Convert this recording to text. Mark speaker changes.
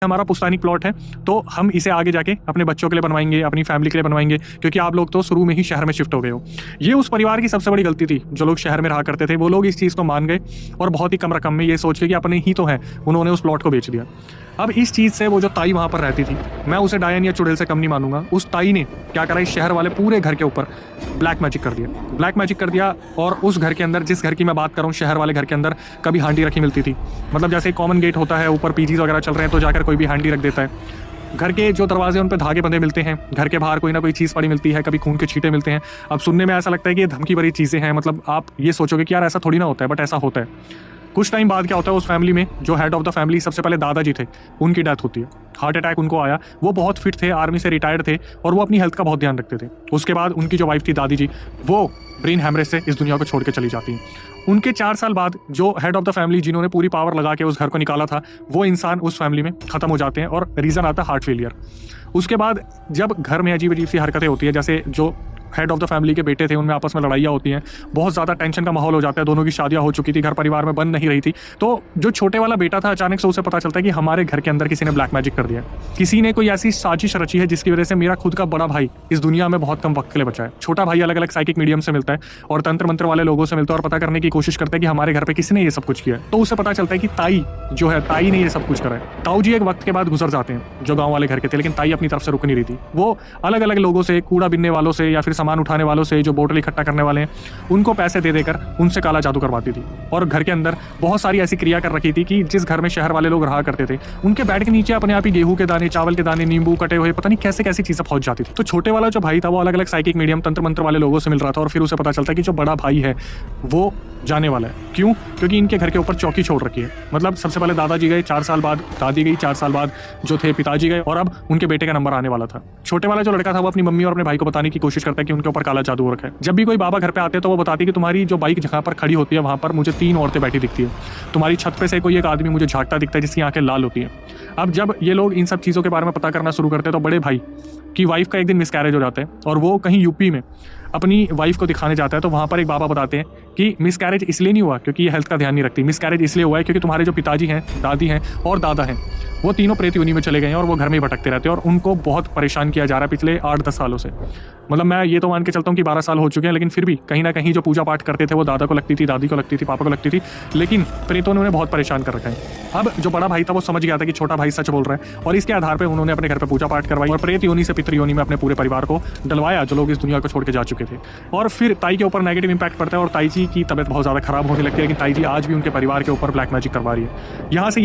Speaker 1: हमारा पुश्तैनी प्लॉट है, तो हम इसे आगे जाके अपने बच्चों के लिए बनवाएंगे, अपनी फैमिली के लिए बनवाएंगे, क्योंकि आप लोग तो शुरू में ही शहर में शिफ्ट हो गए हो। ये उस परिवार की सबसे बड़ी गलती थी। जो लोग शहर में रहा करते थे वो लोग इस चीज़ को मान गए और बहुत ही कम रकम में ये सोच के कि अपने ही तो हैं, उन्होंने उस प्लॉट को बेच दिया। अब इस चीज़ से वो जो ताई वहाँ पर रहती थी, मैं उसे डायन या चुड़ैल से कम नहीं मानूंगा। उस ताई ने क्या करा, इस शहर वाले पूरे घर के ऊपर ब्लैक मैजिक कर दिया। ब्लैक मैजिक कर दिया और उस घर के अंदर, जिस घर की मैं बात कर रहा हूँ, शहर वाले घर के अंदर कभी हांडी रखी मिलती थी। मतलब जैसे कॉमन गेट होता है, ऊपर पीजीज वगैरह चल रहे हैं तो जाकर कोई भी हांडी रख देता है। घर के जो दरवाजे उन पे धागे बंधे मिलते हैं, घर के बाहर कोई ना कोई चीज़ पड़ी मिलती है, कभी खून के छींटे मिलते हैं। अब सुनने में ऐसा लगता है कि ये धमकी भरी चीज़ें हैं, मतलब आप ये सोचोगे कि यार ऐसा थोड़ी ना होता है, बट ऐसा होता है। कुछ टाइम बाद क्या होता है, उस फैमिली में जो हेड ऑफ द फैमिली सबसे पहले दादाजी थे, उनकी डेथ होती है। हार्ट अटैक उनको आया। वो बहुत फिट थे, आर्मी से रिटायर्ड थे और वो अपनी हेल्थ का बहुत ध्यान रखते थे। उसके बाद उनकी जो वाइफ थी दादी जी, वो ब्रेन हैमरेज से इस दुनिया को छोड़ के चली जाती हैं। उनके 4 साल बाद जो हेड ऑफ द फैमिली, जिन्होंने पूरी पावर लगा के उस घर को निकाला था, वो इंसान उस फैमिली में खत्म हो जाते हैं और रीज़न आता है हार्ट फेलियर। उसके बाद जब घर में अजीब अजीब सी हरकतें होती है, जैसे जो हेड ऑफ द फैमिली के बेटे थे उनमें आपस में लड़ाइयाँ होती हैं, बहुत ज़्यादा टेंशन का माहौल हो जाता है, दोनों की शादियाँ हो चुकी थी, घर परिवार में बन नहीं रही थी। तो जो छोटे वाला बेटा था, अचानक से उसे पता चलता है कि हमारे घर के अंदर किसी ने ब्लैक मैजिक कर दिया, किसी ने कोई ऐसी साजिश रची है जिसकी वजह से मेरा खुद का बड़ा भाई इस दुनिया में बहुत कम वक्त के लिए बचा है। छोटा भाई अलग अलग साइकिक मीडियम से मिलता है और तंत्र मंत्र वाले लोगों से मिलता है और पता करने की कोशिश करता है कि हमारे घर पे किसने ये सब कुछ किया है। तो उसे पता चलता है कि ताई जो है, ताई ने ये सब कुछ करा है। ताऊ जी एक वक्त के बाद गुजर जाते हैं जो गाँव वाले घर के थे, लेकिन ताई अपनी तरफ से रुक नहीं रही थी। वो अलग अलग लोगों से, कूड़ा बिनने वालों से या फिर सामान उठाने वालों से, जो बोतल इकट्ठा करने वाले हैं, उनको पैसे दे देकर उनसे काला जादू करवाती थी। और घर के अंदर बहुत सारी ऐसी क्रिया कर रखी थी कि जिस घर में शहर वाले लोग रहा करते थे, उनके बेड के नीचे अपने आप ही गेहूं के दाने, चावल के दाने, नींबू कटे हुए, पता नहीं कैसे कैसी चीजें पहुंच जाती थी। तो छोटे वाला जो भाई था वो अलग अलग साइकिक मीडियम, तंत्र मंत्र वाले लोगों से मिल रहा था और फिर उसे पता चलता कि जो बड़ा भाई है वो जाने वाला है। क्यों? क्योंकि इनके घर के ऊपर चौकी छोड़ रखी है। मतलब सबसे पहले दादाजी गए, 4 साल बाद दादी गई, 4 साल बाद जो थे पिताजी गए और अब उनके बेटे का नंबर आने वाला था। छोटे वाला जो लड़का था वो अपनी मम्मी और अपने भाई को बताने की कोशिश करता है कि उनके ऊपर काला जादू हो रखा है। जब भी कोई बाबा घर पे आते हैं तो वो बताती है कि तुम्हारी जो बाइक जहाँ पर खड़ी होती है वहाँ पर मुझे 3 औरतें बैठी दिखती है, तुम्हारी छत पे से कोई एक आदमी मुझे झांकता दिखता है जिसकी आंखें लाल होती हैं। अब जब ये लोग इन सब चीज़ों के बारे में पता करना शुरू करते हैं तो बड़े भाई की वाइफ का एक दिन मिसकैरेज हो जाता है और वो कहीं यूपी में अपनी वाइफ को दिखाने जाता है। तो वहाँ पर एक बाबा बताते हैं कि मिसकैरेज इसलिए नहीं हुआ क्योंकि ये हेल्थ का ध्यान नहीं रखती, मिसकैरेज इसलिए हुआ है क्योंकि तुम्हारे जो पिताजी हैं, दादी हैं और दादा हैं, वो तीनों प्रेत योनि में चले गए हैं और वो घर में ही भटकते रहते हैं और उनको बहुत परेशान किया जा रहा है पिछले 8-10 सालों से। मतलब मैं ये तो मान के चलता हूँ कि 12 साल हो चुके हैं, लेकिन फिर भी कहीं ना कहीं जो पूजा पाठ करते थे वो दादा को लगती थी, दादी को लगती थी, पापा को लगती थी, लेकिन प्रेतों ने उन्हें बहुत परेशान कर रखा है। अब जो बड़ा भाई था वो समझ गया था कि छोटा भाई सच बोल रहा है और इसके आधार पर उन्होंने अपने घर पर पूजा पाठ करवाई और प्रेत योनि से पितृ योनि में अपने पूरे परिवार को डलवाया जो लोग इस दुनिया को छोड़ के जा चुके थे। और फिर ताई के ऊपर नेगेटिव इंपैक्ट पड़ता है और ताई जी की तबीयत बहुत ज़्यादा खराब होने लगती है, लेकिन ताई जी आज भी उनके परिवार के ऊपर ब्लैक मैजिक करवा रही है। यहाँ से